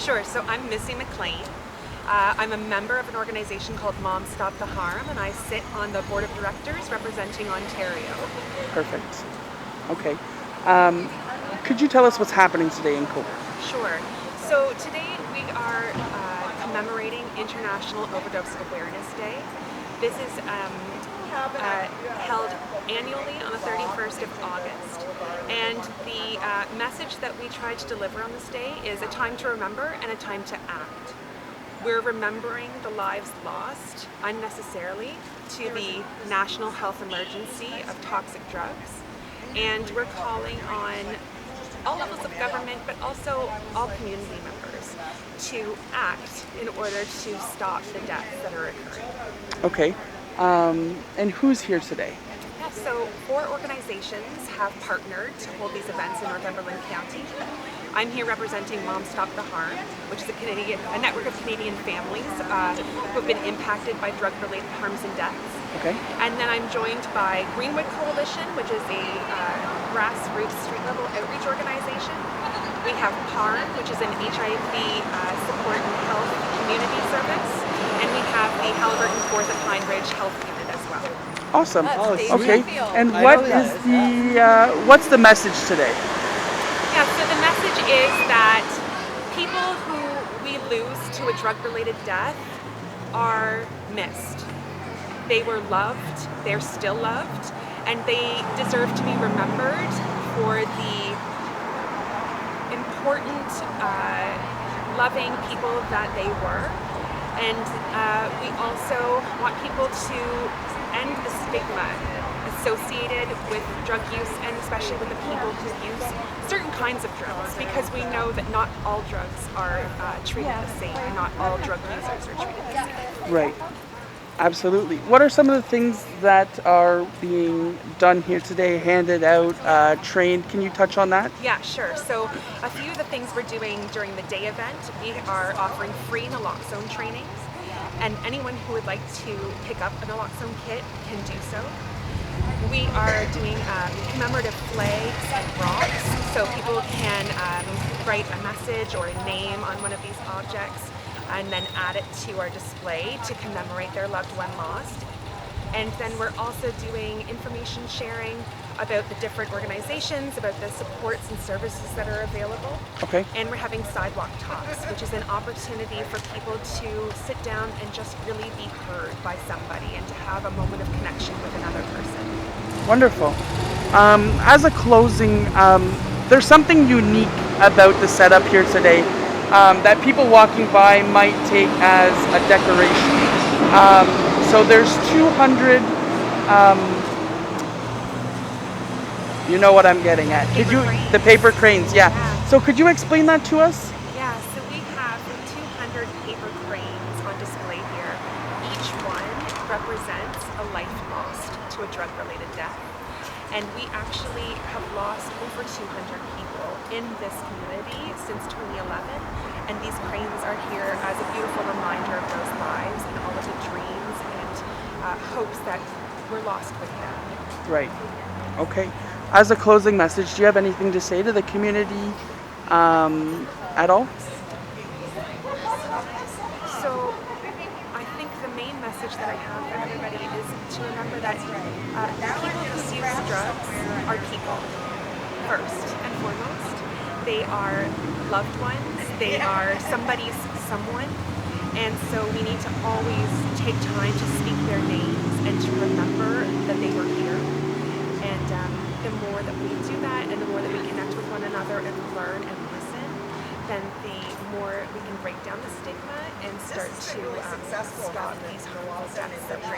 Sure, so I'm Missy McLean. I'm a member of an organization called Moms Stop the Harm, and I sit on the board of directors representing Ontario. Perfect. Okay. Could you tell us what's happening today in Cobourg? Sure. So today we are commemorating International Overdose Awareness Day. This is held annually on the 31st of August. And the message that we try to deliver on this day is a time to remember and a time to act. We're remembering the lives lost unnecessarily to the national health emergency of toxic drugs. And we're calling on all levels of government, but also all community members to act in order to stop the deaths that are occurring. Okay. And who's here today? Yeah, so 4 organizations have partnered to hold these events in Northumberland County. I'm here representing Moms Stop the Harm, which is a network of Canadian families who have been impacted by drug-related harms and deaths. Okay. And then I'm joined by Greenwood Coalition, which is a grassroots street-level outreach organization. We have PARN, which is an HIV support and health community service. And we have the Halliburton 4th at Pine Ridge Health Unit as well. Awesome. Okay. And what's the message today? Yeah, so the message is that people who we lose to a drug-related death are missed. They were loved, they're still loved, and they deserve to be remembered for the important, loving people that they were. And we also want people to end the stigma associated with drug use, and especially with the people who use certain kinds of drugs, because we know that not all drugs are treated the same, and not all drug users are treated the same. Right. Absolutely. What are some of the things that are being done here today, handed out, trained? Can you touch on that? Yeah, sure. So a few of the things we're doing during the day event, we are offering free Naloxone trainings, and anyone who would like to pick up a Naloxone kit can do so. We are doing commemorative flags and rocks, so people can write a message or a name on one of these objects and then add it to our display to commemorate their loved one lost. And then we're also doing information sharing about the different organizations, about the supports and services that are available. Okay. And we're having sidewalk talks, which is an opportunity for people to sit down and just really be heard by somebody and to have a moment of connection with another person. Wonderful. As a closing, there's something unique about the setup here today that people walking by might take as a decoration. So there's 200, you know what I'm getting at. The paper cranes, yeah. So could you explain that to us? Yeah, so we have 200 paper cranes on display here. Each one represents a life lost to a drug-related death. And we actually have lost over 200 people in this community since 2011. And these cranes are here as a beautiful reminder of those lives and all of the dreams and hopes that were lost with them. Right. Okay. As a closing message, do you have anything to say to the community at all? So I think the main message that I have for everybody is to remember that people who use drugs are people, first and foremost. They are loved ones, they are somebody's someone, and so we need to always take time to speak their names and to remember that they were here. And the more that we do that, and the more that we connect with one another and learn and listen, then the more we can break down the stigma and start to stop these harmful deaths that we're